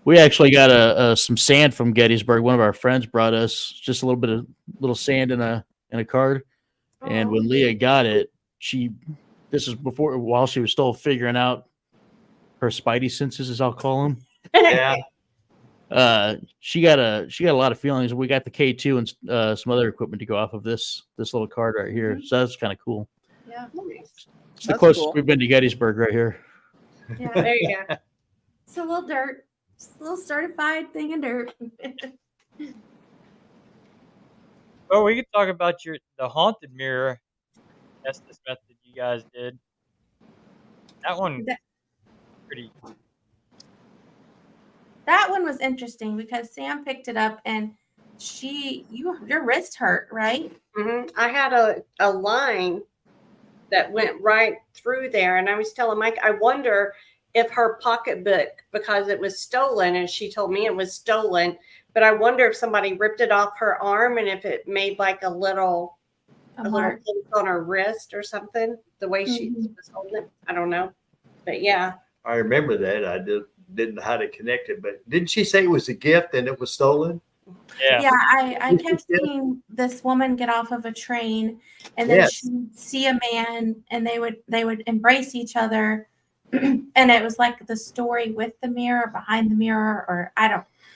We actually got some sand from Gettysburg. One of our friends brought us just a little sand in a card. And when Leah got it, this is while she was still figuring out her spidey senses, as I'll call them. Yeah. She got a lot of feelings. We got the K2 and some other equipment to go off of this little card right here. So that's kind of cool. Yeah. It's the That's closest cool. we've been to Gettysburg right here. Yeah. There you go. It's a little dirt. Just a little certified thing of dirt. Oh, we could talk about the haunted mirror Estes Method you guys did. That one That- pretty. That one was interesting because Sam picked it up and your wrist hurt, right? I had a line that went right through there, and I was telling Mike, I wonder if her pocketbook, because it was stolen, and she told me it was stolen, but I wonder if somebody ripped it off her arm and if it made like a little mark. place on her wrist or something, the way she was holding it. I don't know, but yeah. I remember that. I didn't know how to connect it, but didn't she say it was a gift and it was stolen? Yeah. Yeah, I kept seeing this woman get off of a train, and then Yes. she'd see a man, and they would embrace each other, and it was like the story with the mirror, behind the mirror, or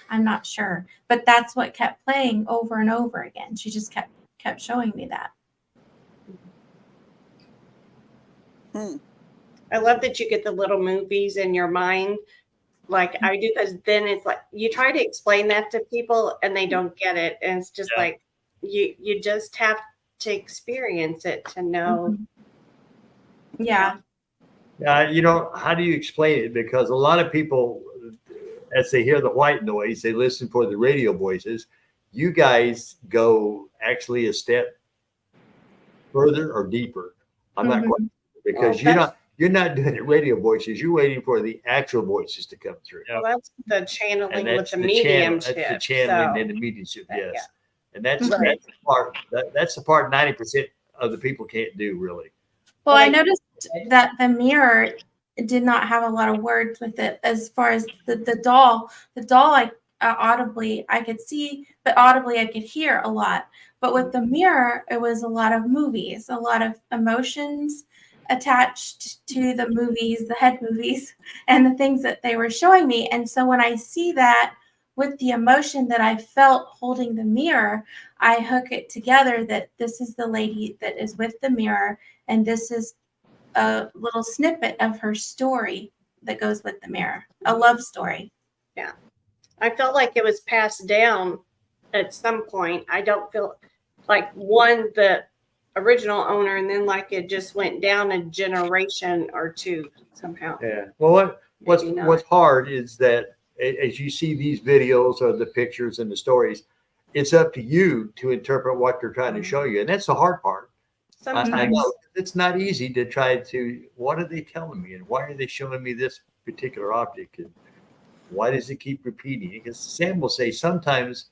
I'm not sure, but that's what kept playing over and over again. She just kept showing me that. I love that you get the little movies in your mind like I do, because then it's like you try to explain that to people and they don't get it. And it's just Yeah. like you just have to experience it to know. Yeah. How do you explain it? Because a lot of people, as they hear the white noise, they listen for the radio voices. You guys go actually a step further or deeper. I'm not quite because you're not doing it radio voices. You're waiting for the actual voices to come through. Yeah. Well, that's the channeling And with that's the the channel. mediumship. That's the channeling so- and the mediumship. Yeah. Yes, and that's Right. that's the part. That's the part 90% of the people can't do really. Well, Well, I noticed that the mirror did not have a lot of words with it as far as the doll. The doll, audibly I could see, but audibly I could hear a lot. But with the mirror, it was a lot of movies, a lot of emotions attached to the movies, the head movies, and the things that they were showing me. And so when I see that with the emotion that I felt holding the mirror, I hook it together that this is the lady that is with the mirror, and this is a little snippet of her story that goes with the mirror, a love story. Yeah. I felt like it was passed down at some point. I don't feel like the original owner, and then like it just went down a generation or two somehow. Yeah. Well, Maybe not. what's hard is that as you see these videos or the pictures and the stories, it's up to you to interpret what they're trying to show you, and that's the hard part. I Sometimes. know it's not easy to try to. What are they telling me, and why are they showing me this particular object, and why does it keep repeating? Because Sam will say sometimes,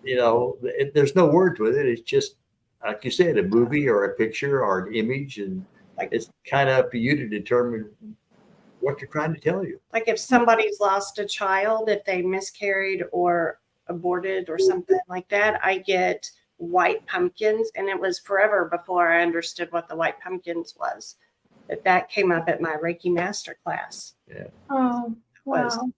there's no words with it. It's just like you said, a movie or a picture or an image, and it's kind of up to you to determine what they're trying to tell you. Like if somebody's lost a child, if they miscarried or aborted or something like that, I get white pumpkins, and it was forever before I understood what the white pumpkins was. But that came up at my Reiki master class. Yeah. Oh, wow.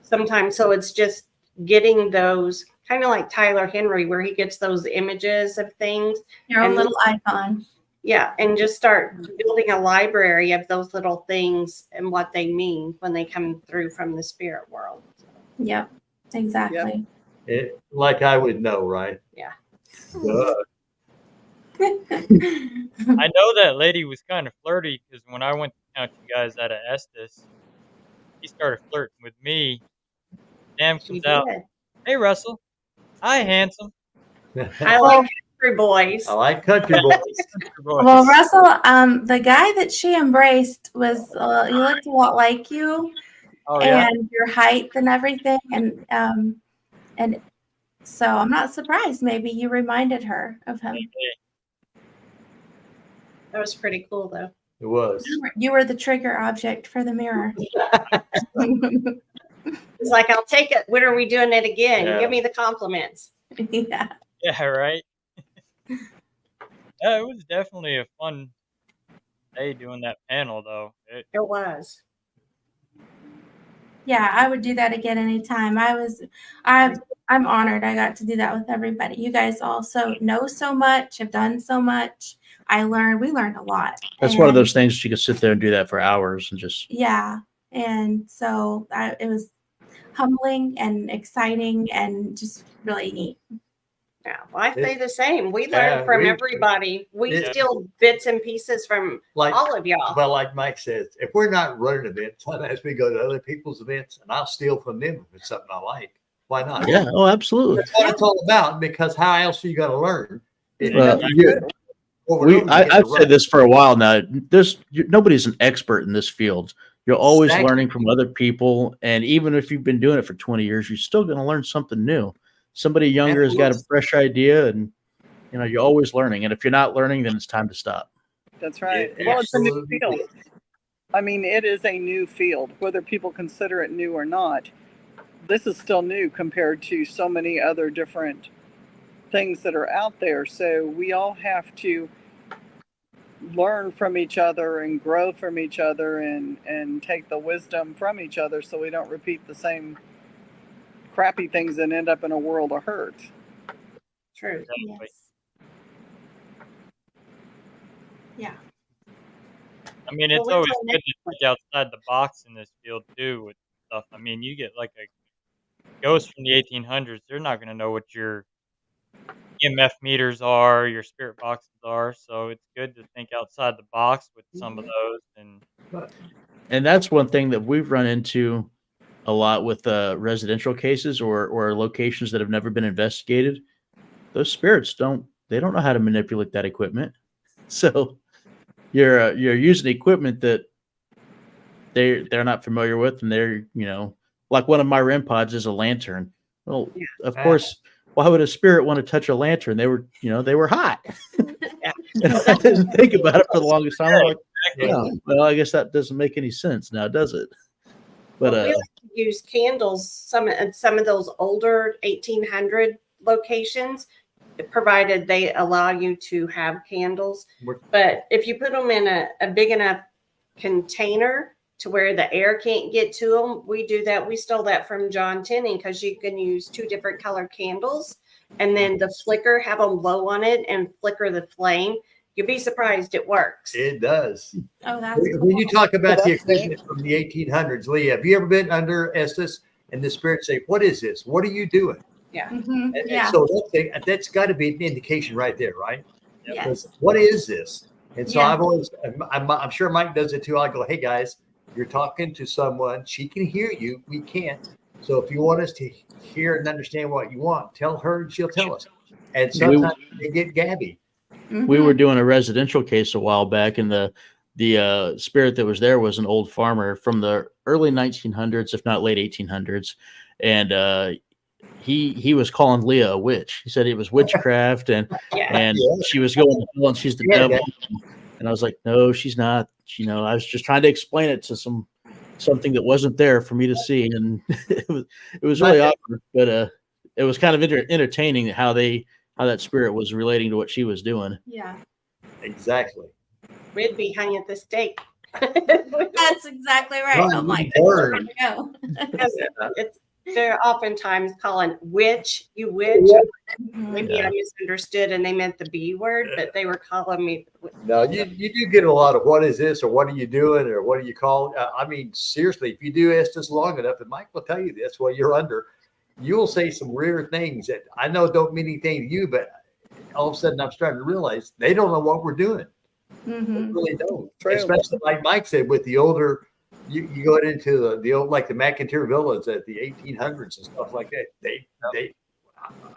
Sometimes, so it's just getting those, kind of like Tyler Henry, where he gets those images of things. Your own and little icon. Yeah, and just start building a library of those little things and what they mean when they come through from the spirit world. Yep, exactly. Like I would know, right? Yeah. I know that lady was kind of flirty because when I went to count you guys out of Estes, he started flirting with me. Sam She comes out, did. "Hey, Russell. Hi, handsome." I like country boys. I like country boys. Well, Russell, the guy that she embraced was he looked a lot like you, Oh, yeah? and your height and everything, and so I'm not surprised. Maybe you reminded her of him. That was pretty cool, though. It was. You were the trigger object for the mirror. It's like, I'll take it. When are we doing it again? Yeah. Give me the compliments. Yeah. Yeah, right? Yeah, it was definitely a fun day doing that panel, though. It was. Yeah, I would do that again anytime. I'm honored I got to do that with everybody. You guys also know so much, have done so much. We learned a lot. That's one of those things you could sit there and do that for hours and just. Yeah. And so it was humbling and exciting and just really neat. Yeah, well, I say the same. We learn from everybody. We steal bits and pieces from all of y'all. Well, like Mike says, if we're not running events, sometimes we go to other people's events, and I'll steal from them if it's something I like. Why not? Yeah. Oh, absolutely. That's what it's all about. Because how else are you going to learn? I've said this for a while now. Nobody's an expert in this field. You're always learning from other people, and even if you've been doing it for 20 years, you're still going to learn something new. Somebody younger has got a fresh idea, and you're always learning. And if you're not learning, then it's time to stop. That's right. Well, it's a new field. I mean, it is a new field, whether people consider it new or not. This is still new compared to so many other different things that are out there. So we all have to learn from each other and grow from each other and take the wisdom from each other so we don't repeat the same crappy things and end up in a world of hurt. True. Yes. Yeah. I mean, it's always good to think outside the box in this field, too, with stuff. I mean, you get like a ghost from the 1800s. They're not going to know what your EMF meters are, your spirit boxes are. So it's good to think outside the box with some of those. And that's one thing that we've run into a lot with residential cases or locations that have never been investigated. Those spirits don't know how to manipulate that equipment. So you're using equipment that they're not familiar with, and they're like one of my REM pods is a lantern. Well, of course, why would a spirit want to touch a lantern? They were hot. And I didn't think about it for the longest time. I'm like, well, I guess that doesn't make any sense now, does it? But Well, we like to use candles. Some of those older 1800 locations, provided they allow you to have candles. But if you put them in a big enough container to where the air can't get to them, we do that. We stole that from John Tenney because you can use 2 different color candles, and then the flicker, have them blow on it and flicker the flame. You'd be surprised it works. It does. Oh, that's When cool. you talk about the That's neat. equipment from the 1800s, Lee, have you ever been under Estes and the spirit say, "What is this? What are you doing?" Mhm, And yeah. so that's got to be an indication right there, right? Yes. What is this? And so Yeah. I've always, I'm sure Mike does it too. I go, "Hey guys, you're talking to someone. She can hear you. We can't. So if you want us to hear and understand what you want, tell her and she'll tell us." And sometimes they get gabby. we were Mhm. doing a residential case a while back, and the spirit that was there was an old farmer from the early 1900s, if not late 1800s, and he was calling Leah a witch. He said it was witchcraft, and Yeah. she was going to hell and she's the Yeah, devil. And I was like, no, she's not. You know, I was just trying to explain it to something that wasn't there for me to see, and it was really awkward, but it was kind of entertaining how that spirit was relating to what she was doing. Yeah. Exactly. We'd be hung at the stake. That's exactly right. Right, I'm like, burn. no. They're oftentimes calling witch, you witch. Mhm. Maybe I misunderstood and they meant the B word, but they were calling me. No, you do get a lot of "what is this" or "what are you doing" or "what do you call?" I mean, seriously, if you do Estes long enough, and Mike will tell you this while you're under, you will say some rare things that I know don't mean anything to you, but all of a sudden I'm starting to realize they don't know what we're doing. They Mhm. really don't. True. Especially like Mike said, with the older, you go into the old, like the McIntyre villas at the 1800s and stuff like that. They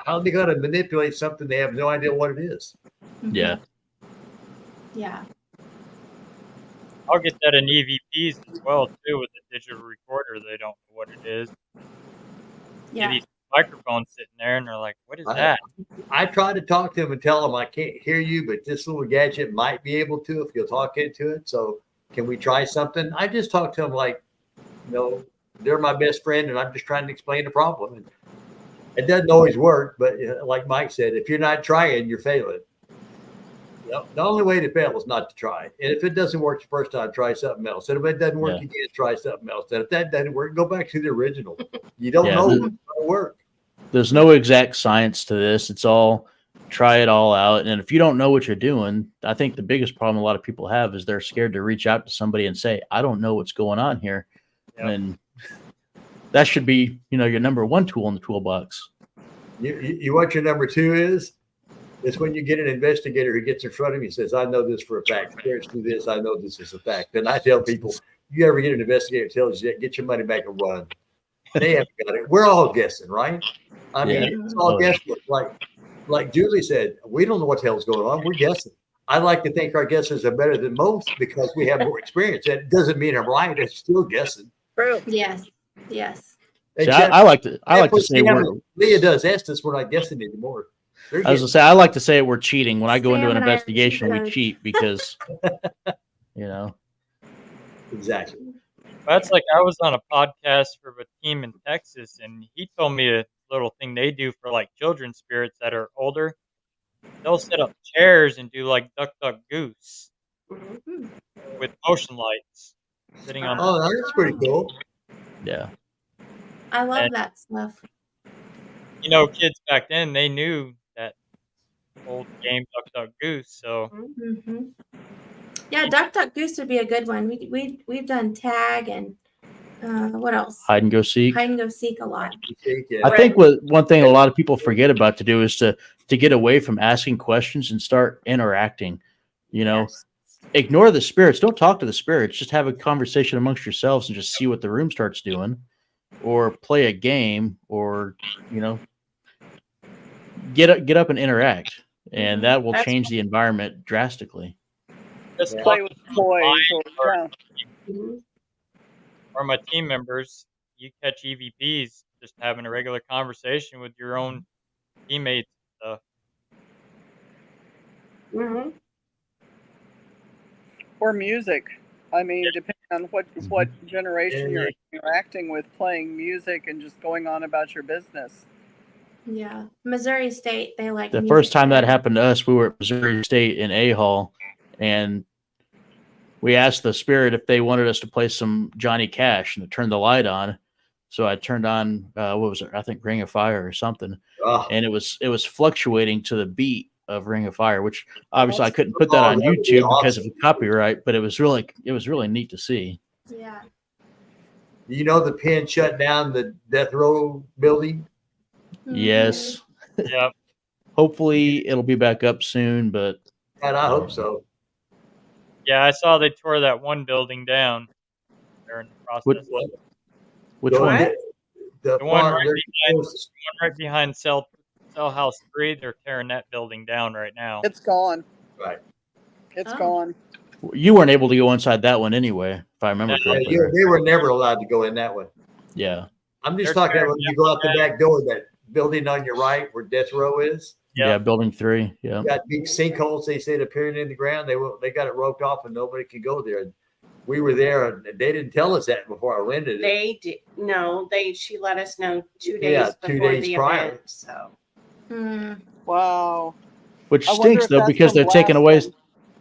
how are they going to manipulate something they have no idea what it is? Yeah. Yeah. I'll get that in EVPs as well too with the digital recorder. They don't know what it is. Yeah. These microphones sitting there, and they're like, "What is I- that?" I try to talk to them and tell them I can't hear you, but this little gadget might be able to if you'll talk into it. So can we try something? I just talk to them like, they're my best friend, and I'm just trying to explain the problem. And it doesn't always work, but like Mike said, if you're not trying, you're failing. The only way to fail is not to try. And if it doesn't work the first time, try something else. And if it doesn't work again, try something else. And if that doesn't work, go back to the original. You don't know what's going to work. There's no exact science to this. It's all try it all out. And if you don't know what you're doing, I think the biggest problem a lot of people have is they're scared to reach out to somebody and say, I don't know what's going on here. Yep. And that should be, your number one tool in the toolbox. You what your number two is? It's when you get an investigator who gets in front of you and says, I know this for a fact. Spirits do this. I know this is a fact. And I tell people, you ever get an investigator who tells you that, get your money back and run. They haven't got it. We're all guessing, right? I mean, it's all guesswork. Like Julie said, we don't know what the hell's going on. We're guessing. I like to think our guesses are better than most because we have more experience. That doesn't mean I'm right. It's still guessing. True. Yes. Yes. See, I like to say Leah does Estes. We're not guessing anymore. I was gonna say I like to say we're cheating. When I go into an Sam and I are investigation, we cheaters. cheat because Exactly. That's like I was on a podcast for a team in Texas, and he told me a little thing they do for like children's spirits that are older. They'll set up chairs and do like duck, duck, goose Mhm. with motion lights sitting on. Oh, that's pretty cool. Yeah. I love And- that stuff. Kids back then they knew that old game duck, duck, goose. So Hmm. Yeah, Duck Duck Goose would be a good one. We've done tag and what else? Hide and go seek. Hide and go seek a lot. Yeah. I think one thing a lot of people forget about to do is to get away from asking questions and start interacting. Yes. Ignore the spirits. Don't talk to the spirits. Just have a conversation amongst yourselves and just see what the room starts doing, or play a game, or get up and interact, and that will change the environment drastically. just Yeah. Play with toys Mhm. or my team members, you catch EVPs just having a regular conversation with your own teammates. Mhm. or music. I mean, depending and what generation you're interacting with, playing music and just going on about your business. Yeah. Missouri State, they like The music first time that there. happened to us, we were at Missouri State in A Hall, and we asked the spirit if they wanted us to play some Johnny Cash, and to turn the light on. So I turned on what was it? I think Ring of Fire or something, and it was fluctuating to the beat of Ring of Fire, which obviously I couldn't put that on that would be YouTube because of awesome. the copyright, but it was really neat to see. Yeah. You know, the pen shut down the death row building. Yes. Yep. Hopefully it'll be back up soon, but And I hope so. Yeah, I saw they tore that one building down. They're in the process. which The- one? The The one farm, right they're behind, supposed right behind Cell House 3, they're tearing that building down right now. It's gone. to- right. It's Oh. gone. You weren't able to go inside that one anyway, if I remember No. correctly. They were never allowed to go in that one. Yeah. I'm just They're talking about tearing when you go out the back door, that building on your right where death row is. Yep. Yeah, building 3. Yeah. Got big sinkholes, they said, appearing in the ground. They got it roped off and nobody could go there. We were there and they didn't tell us that before I rented it. They did no. She let us know 2 days Yeah, 2 before days the prior. event. So Wow. Which I wonder stinks if though, that's because from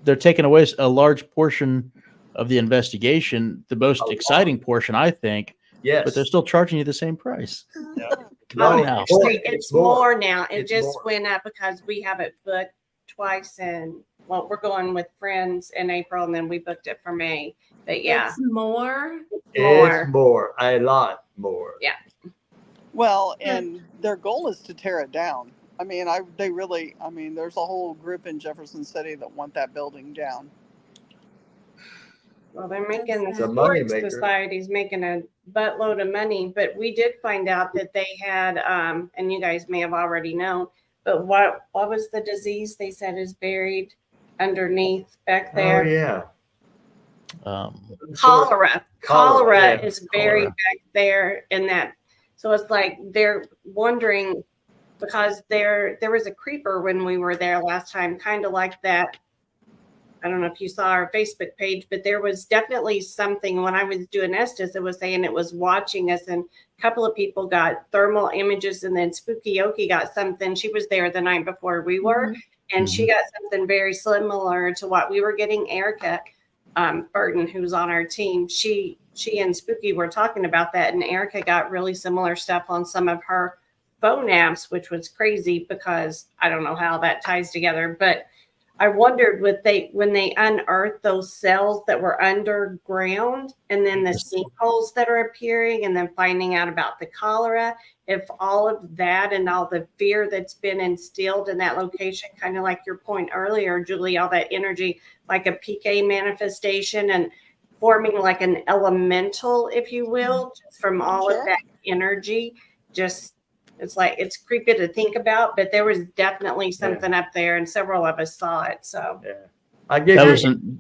they're taking away a large portion of the investigation, the most exciting portion, I think, Yes. but they're still charging you the same price. Yeah. Come on No, now. it's more now. It It's just more. went up because we have it booked twice, and well, we're going with friends in April, and then we booked it for May. But yeah, It's more. It's more, a lot more. Yeah. Well, and their goal is to tear it down. I mean, there's a whole group in Jefferson City that want that building down. well, they're making the It's a money Historic maker. Society's making a buttload of money, but we did find out that they had, and you guys may have already known, but what was the disease they said is buried underneath back Oh, there? yeah. Cholera. Cholera, Cholera yeah, is buried cholera. back there in that. So it's like they're wondering because there was a creeper when we were there last time, kind of like that. I don't know if you saw our Facebook page, but there was definitely something when I was doing Estes, it was saying it was watching us, and a couple of people got thermal images, and then Spooky Okie got something. She was there the night before we were, and she got something very similar to what we were getting. Erica Burton, who's on our team, she and Spooky were talking about that, and Erica got really similar stuff on some of her phone apps, which was crazy because I don't know how that ties together, but I wondered when they unearthed those cells that were underground and then the sinkholes that are appearing and then finding out about the cholera, if all of that and all the fear that's been instilled in that location, kind of like your point earlier, Julie, all that energy, like a PK manifestation and forming like an elemental, if you will, just from all of that energy, just it's creepy to think about, but there was definitely something up there, and several of us saw it. So Yeah. I gave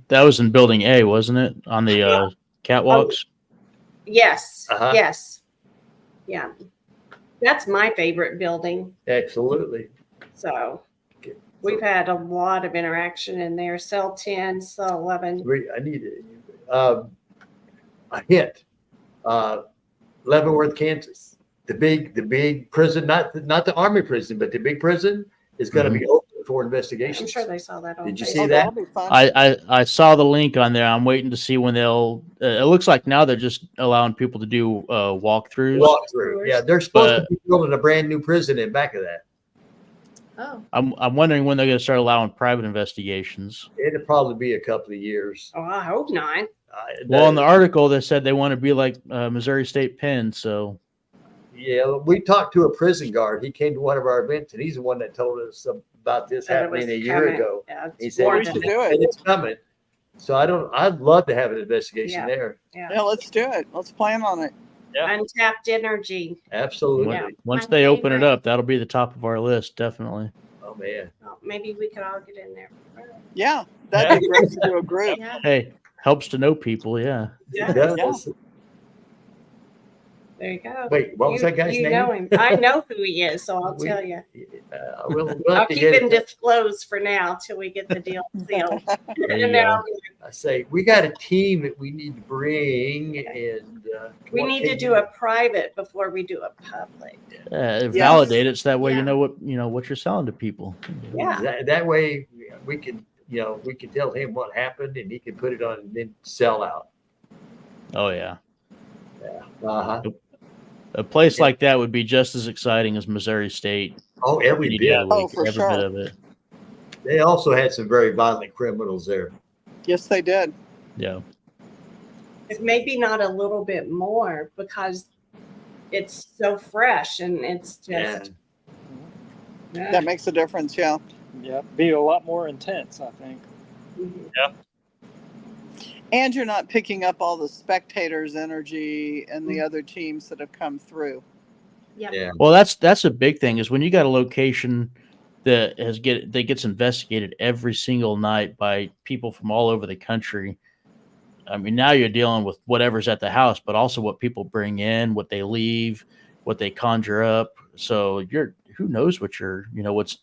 That was in building A, wasn't it? On the catwalks. yes, Uh-huh. yes, yeah, that's my favorite building. absolutely. So we've had a lot of interaction in there. Cell 10, cell 11. I need a hint. Leavenworth, Kansas. The big prison, not the army prison, but the big prison is going to be open for investigation. I'm sure they saw that on Did you Facebook. see that? That'll be fun. I saw the link on there. I'm waiting to see when they'll. It looks like now they're just allowing people to do walkthroughs. Walkthrough. Yeah, they're supposed to be building a brand new prison in back of that. Oh. I'm wondering when they're going to start allowing private investigations. It'll probably be a couple of years. Oh, I hope not. Well, in the article, they said they want to be like Missouri State Penn. So, yeah, we talked to a prison guard. He came to one of our events, and he's the one that told us about this That it was happening a year coming. ago. Yeah, He it's said more we it's, than should do it. and it's coming. So I'd love to have an investigation Yeah. there. Yeah, let's do it. Let's plan on it. untapped energy. Absolutely. Yeah. once My they open it favorite. up, that'll be the top of our list, definitely. Oh man. Oh, maybe we could all get in there. Yeah, that'd be great to do a group. Yeah. Hey, helps to know people. Yeah. Yeah. Yeah. Yeah. There you go. Wait, what was that guy's you name? know him. I know who he is, so I'll We- tell you. We'll I'll have to keep get him it. disclosed for now till we get the deal sealed. There you And now I say we got a team that we need to bring, and we what need can to you do a private before we do a public. validate it so that way Yeah. you know what you're selling to people. Yeah. That way we can we can tell him what happened, and he can put it on and then sell out. Oh yeah. Uh-huh. A place like that would be just as exciting as Missouri State. Oh, every any bit. day of the week, for every sure. bit of it. They also had some very violent criminals there. Yes, they did. Yeah. It's maybe not a little bit more because it's so fresh and it's just yeah. That makes a difference. Yeah. Yeah, be a lot more intense, I think. Mhm. And you're not picking up all the spectators' energy and the other teams that have come through. Yep. Yeah. Well, that's a big thing is when you got a location that gets investigated every single night by people from all over the country. I mean, now you're dealing with whatever's at the house, but also what people bring in, what they leave, what they conjure up. So who knows what's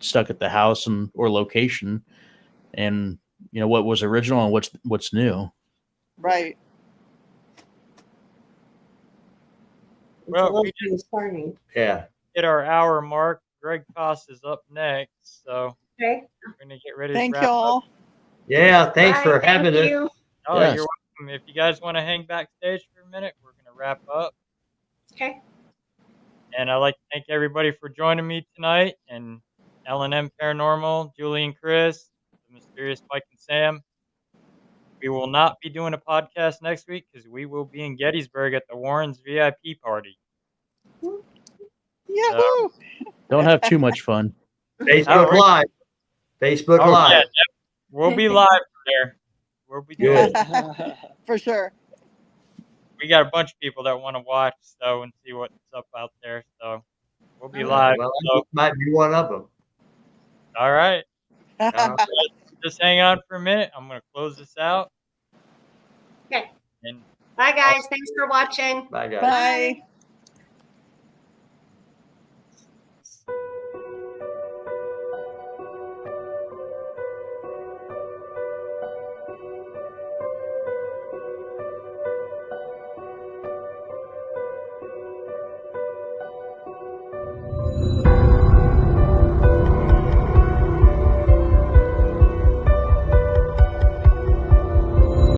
stuck at the house or location, and what was original and what's new. Right. It's a Well, little we just concerning. Yeah. hit our hour mark. Greg Koss is up next, so Okay. we're gonna get ready Thank to wrap up. y'all. Yeah. Thanks for Bye. having Thank us. you. Oh, Yes. you're welcome. If you guys want to hang backstage for a minute, we're gonna wrap up. Okay. And I'd like to thank everybody for joining me tonight. And L&M Paranormal, Julie and Chris, the mysterious Mike and Sam. We will not be doing a podcast next week because we will be in Gettysburg at the Warrens VIP party. Yahoo! Don't have too much fun. Facebook Oh, Live. Facebook Oh, Live. yeah, we'll be live there. We'll be doing Good. For sure. We got a bunch of people that want to watch and see what's up out there. So we'll be Okay. live. Well, So, I might be one of them. all right. Uh, Just hang on for a minute. I'm going to close this out. Okay. And Bye, guys. Thanks for watching. Bye, guys. Bye.